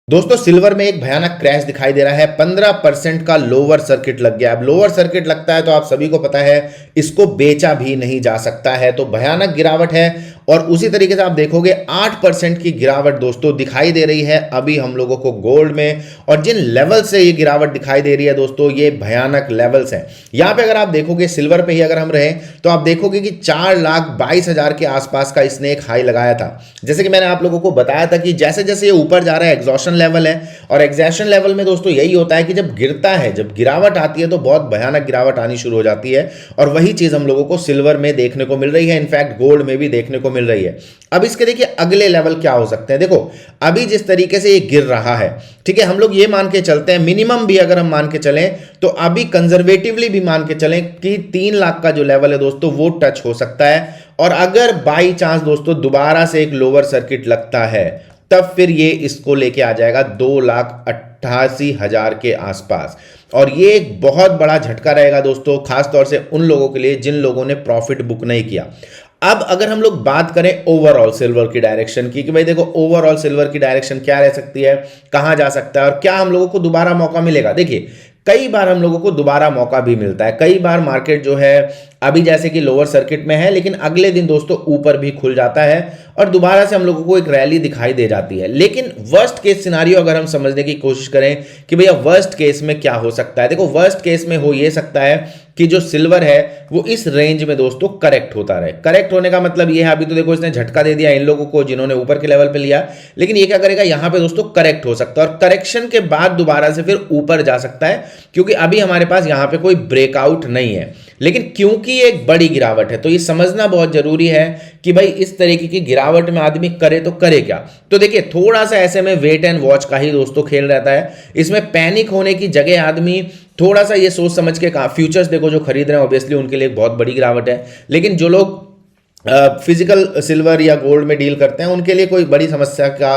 दोस्तों सिल्वर में एक भयानक क्रैश दिखाई दे रहा है। 15% का लोअर सर्किट लग गया। अब लोअर सर्किट लगता है तो आप सभी को पता है इसको बेचा भी नहीं जा सकता है, तो भयानक गिरावट है। और उसी तरीके से आप देखोगे 8% की गिरावट दोस्तों दिखाई दे रही है अभी हम लोगों को गोल्ड में। और जिन लेवल से ये गिरावट दिखाई दे रही है दोस्तों, ये भयानक लेवल्स हैं। यहां पे अगर आप देखोगे सिल्वर पे ही अगर हम रहे तो आप देखोगे कि 4,22,000 के आसपास का इसने एक हाई लगाया था। जैसे कि मैंने आप लोगों को बताया था कि जैसे जैसे ये ऊपर जा रहा है एग्जॉशन लेवल है, और एग्जॉशन लेवल में दोस्तों यही होता है कि जब गिरता है, जब गिरावट आती है तो बहुत भयानक गिरावट आनी शुरू हो जाती है। और वही चीज हम लोगों को सिल्वर में देखने को मिल रही है, इनफैक्ट गोल्ड में भी देखने को मिल रही है। अब इसके देखिए अगले लेवल क्या हो सकते हैं। देखो अभी जिस तरीके से ये गिर रहा है, ठीक है, हम लोग ये मान के चलते हैं, मिनिमम भी अगर हम मान के चलें तो अभी कंजर्वेटिवली भी मान के चलें कि 3 लाख का जो लेवल है दोस्तों वो टच हो सकता है। और अगर बाई चांस दोस्तों दोबारा से एक लोअर सर्किट लगता है, तब फिर ये इसको लेके आ जाएगा 2,88,000 के आसपास। और ये एक बहुत बड़ा झटका रहेगा दोस्तों, खासतौर से उन लोगों के लिए जिन लोगों ने प्रॉफिट बुक नहीं किया। अब अगर हम लोग बात करें ओवरऑल सिल्वर की डायरेक्शन की, कि भाई देखो ओवरऑल सिल्वर की डायरेक्शन क्या रह सकती है, कहां जा सकता है और क्या हम लोगों को दोबारा मौका मिलेगा। देखिए कई बार हम लोगों को दोबारा मौका भी मिलता है। कई बार मार्केट जो है अभी जैसे कि लोअर सर्किट में है, लेकिन अगले दिन दोस्तों ऊपर भी खुल जाता है और दोबारा से हम लोगों को एक रैली दिखाई दे जाती है। लेकिन वर्स्ट केस सिनारियो अगर हम समझने की कोशिश करें कि भैया वर्स्ट केस में क्या हो सकता है, देखो वर्स्ट केस में हो ये सकता है कि जो सिल्वर है वो इस रेंज में दोस्तों करेक्ट होता रहे। करेक्ट होने का मतलब ये है, अभी तो देखो इसने झटका दे दिया इन लोगों को जिन्होंने ऊपर के लेवल पे लिया, लेकिन ये क्या करेगा यहां पे दोस्तों करेक्ट हो सकता है और करेक्शन के बाद दोबारा से फिर ऊपर जा सकता है, क्योंकि अभी हमारे पास यहां पे कोई ब्रेकआउट नहीं है। लेकिन क्योंकि ये एक बड़ी गिरावट है तो ये समझना बहुत जरूरी है कि भाई इस तरीके की गिरावट में आदमी करे तो करे क्या। तो देखिए थोड़ा सा ऐसे में वेट एंड वॉच का ही दोस्तों खेल रहता है। इसमें पैनिक होने की जगह आदमी थोड़ा सा ये सोच समझ के फ्यूचर्स देखो, जो खरीद रहे हैं ऑब्वियसली उनके लिए एक बहुत बड़ी गिरावट है, लेकिन जो लोग फिजिकल सिल्वर या गोल्ड में डील करते हैं उनके लिए कोई बड़ी समस्या का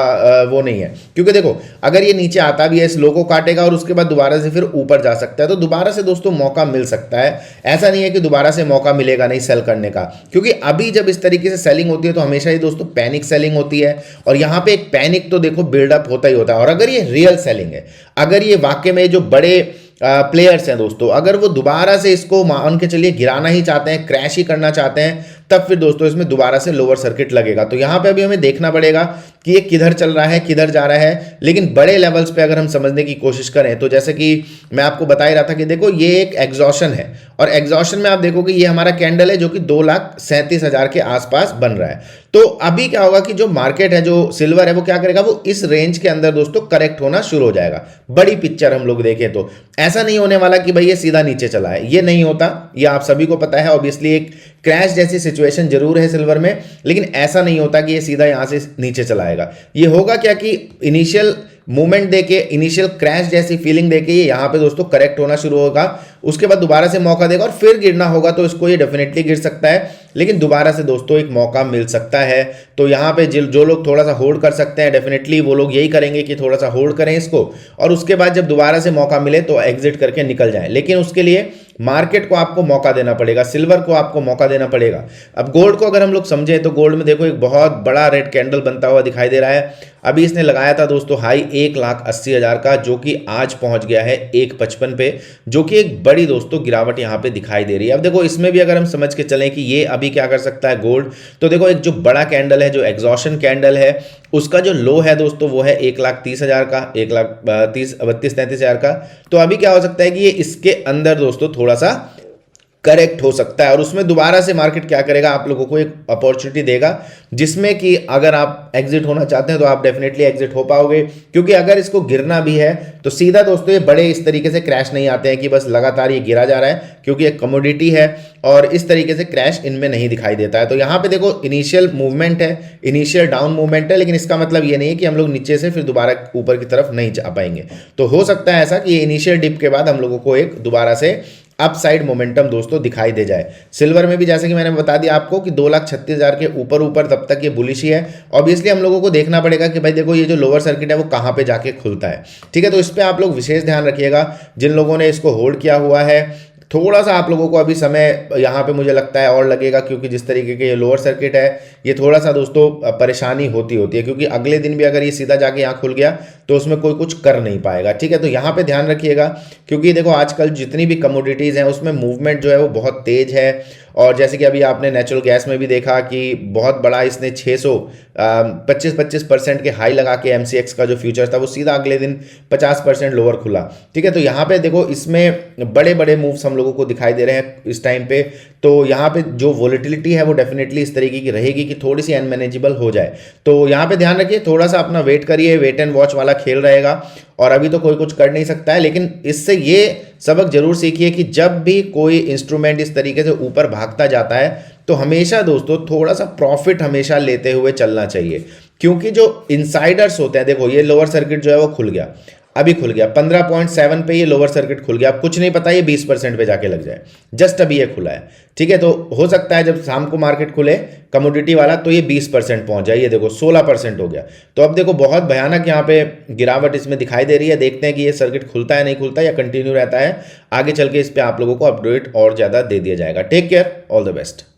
वो नहीं है। क्योंकि देखो अगर ये नीचे आता भी है, इस लो को काटेगा और उसके बाद दोबारा से फिर ऊपर जा सकता है, तो दोबारा से दोस्तों मौका मिल सकता है। ऐसा नहीं है कि दोबारा से मौका मिलेगा नहीं सेल करने का, क्योंकि अभी जब इस तरीके से सेलिंग होती है तो हमेशा ही दोस्तों पैनिक सेलिंग होती है। और यहाँ पे एक पैनिक तो देखो बिल्डअप होता ही होता है। और अगर ये रियल सेलिंग है, अगर ये वाकई में जो बड़े प्लेयर्स हैं दोस्तों, अगर वो दोबारा से इसको मान के चलिए गिराना ही चाहते हैं, क्रैश ही करना चाहते हैं, तब फिर दोस्तों इसमें दोबारा से लोअर सर्किट लगेगा। तो यहाँ पे अभी हमें देखना पड़ेगा कि ये किधर चल रहा है, किधर जा रहा है। लेकिन बड़े लेवल्स पे अगर हम समझने की कोशिश करें तो जैसे कि मैं आपको बता ही रहा था कि देखो ये एक एग्जॉशन है, और एग्जॉशन में आप देखोगे ये हमारा कैंडल है जो कि 2,37,000 के आसपास बन रहा है। तो अभी क्या होगा कि जो मार्केट है, जो सिल्वर है, वो क्या करेगा, वो इस रेंज के अंदर दोस्तों करेक्ट होना शुरू हो जाएगा। बड़ी पिक्चर हम लोग देखें तो ऐसा नहीं होने वाला कि भाई ये सीधा नीचे चला है, ये नहीं होता, ये आप सभी को पता है। ऑब्वियसली एक क्रैश जैसी सिचुएशन जरूर है सिल्वर में, लेकिन ऐसा नहीं होता कि ये सीधा यहां से नीचे चलाएगा। ये होगा क्या कि इनिशियल मूवमेंट देके, इनिशियल क्रैश जैसी फीलिंग देके ये यहाँ पे दोस्तों करेक्ट होना शुरू होगा, उसके बाद दोबारा से मौका देगा और फिर गिरना होगा तो इसको ये डेफिनेटली गिर सकता है, लेकिन दोबारा से दोस्तों एक मौका मिल सकता है। तो यहाँ पे जो लोग थोड़ा सा होल्ड कर सकते हैं, डेफिनेटली वो लोग यही करेंगे कि थोड़ा सा होल्ड करें इसको, और उसके बाद जब दोबारा से मौका मिले तो एग्जिट करके निकल जाए। लेकिन उसके लिए मार्केट को आपको मौका देना पड़ेगा, सिल्वर को आपको मौका देना पड़ेगा। अब गोल्ड को अगर हम लोग समझें तो गोल्ड में देखो एक बहुत बड़ा रेड कैंडल बनता हुआ दिखाई दे रहा है। अभी इसने लगाया था दोस्तों हाई 1,80,000 का, जो कि आज पहुंच गया है 1,55 पे, जो कि एक बड़ी दोस्तों गिरावट यहां पे दिखाई दे रही है। अब देखो इसमें भी अगर हम समझ के चलें कि ये अभी क्या कर सकता है गोल्ड, तो देखो एक जो बड़ा कैंडल है, जो एग्जॉशन कैंडल है, उसका जो लो है दोस्तों वो है 1,30,000 का, 1,32,33,000 का। तो अभी क्या हो सकता है कि ये इसके अंदर दोस्तों थोड़ा सा करेक्ट हो सकता है, और उसमें दोबारा से मार्केट क्या करेगा, आप लोगों को एक अपॉर्चुनिटी देगा जिसमें कि अगर आप एग्जिट होना चाहते हैं तो आप डेफिनेटली एग्जिट हो पाओगे। क्योंकि अगर इसको गिरना भी है तो सीधा दोस्तों ये बड़े इस तरीके से क्रैश नहीं आते हैं कि बस लगातार ये गिरा जा रहा है, क्योंकि एक कमोडिटी है और इस तरीके से क्रैश इनमें नहीं दिखाई देता है। तो यहाँ पे देखो इनिशियल मूवमेंट है, इनिशियल डाउन मूवमेंट है, लेकिन इसका मतलब ये नहीं है कि हम लोग नीचे से फिर दोबारा ऊपर की तरफ नहीं जा पाएंगे। तो हो सकता है ऐसा कि ये इनिशियल डिप के बाद हम लोगों को एक दोबारा से अपसाइड मोमेंटम दोस्तों दिखाई दे जाए। सिल्वर में भी जैसे कि मैंने बता दिया आपको कि 2,36,000 के ऊपर ऊपर तब तक ये बुलिश ही है। ऑब्वियसली हम लोगों को देखना पड़ेगा कि भाई देखो ये जो लोअर सर्किट है वो कहाँ पे जाके खुलता है, ठीक है। तो इस पर आप लोग विशेष ध्यान रखिएगा, जिन लोगों ने इसको होल्ड किया हुआ है थोड़ा सा आप लोगों को अभी समय यहाँ पे मुझे लगता है और लगेगा, क्योंकि जिस तरीके के ये लोअर सर्किट है ये थोड़ा सा दोस्तों परेशानी होती है, क्योंकि अगले दिन भी अगर ये सीधा जाके यहाँ खुल गया तो उसमें कोई कुछ कर नहीं पाएगा। ठीक है, तो यहाँ पे ध्यान रखिएगा, क्योंकि देखो आजकल जितनी भी कमोडिटीज़ हैं उसमें मूवमेंट जो है वो बहुत तेज है। और जैसे कि अभी आपने नेचुरल गैस में भी देखा कि बहुत बड़ा इसने 25% के हाई लगा के MCX का जो फ्यूचर था वो सीधा अगले दिन 50% लोअर खुला। ठीक है, तो यहाँ पे देखो इसमें बड़े बड़े मूव्स हम लोगों को दिखाई दे रहे हैं इस टाइम पे। तो यहाँ पे जो वोलेटिलिटी है वो डेफिनेटली इस तरीके की रहेगी कि थोड़ी सी अनमैनेजेबल हो जाए। तो यहाँ पे ध्यान रखिए, थोड़ा सा अपना वेट करिए, वेट एंड वॉच वाला खेल रहेगा। और अभी तो कोई कुछ कर नहीं सकता है, लेकिन इससे ये सबक जरूर सीखिए कि जब भी कोई इंस्ट्रूमेंट इस तरीके से ऊपर भागता जाता है तो हमेशा दोस्तों थोड़ा सा प्रॉफिट हमेशा लेते हुए चलना चाहिए। क्योंकि जो इनसाइडर्स होते हैं, देखो ये लोअर सर्किट जो है वो खुल गया, अभी खुल गया 15.7 पे, ये लोअर सर्किट खुल गया। अब कुछ नहीं पता ये 20% पे जाके लग जाए, जस्ट अभी ये खुला है। ठीक है, तो हो सकता है जब शाम को मार्केट खुले कमोडिटी वाला तो ये 20% पहुंच जाए। ये देखो 16% हो गया। तो अब देखो बहुत भयानक यहाँ पे गिरावट इसमें दिखाई दे रही है। देखते हैं कि ये सर्किट खुलता है नहीं खुलता या कंटिन्यू रहता है। आगे चल के इस पर आप लोगों को अपडेट और ज़्यादा दे दिया जाएगा। Take care, all the best.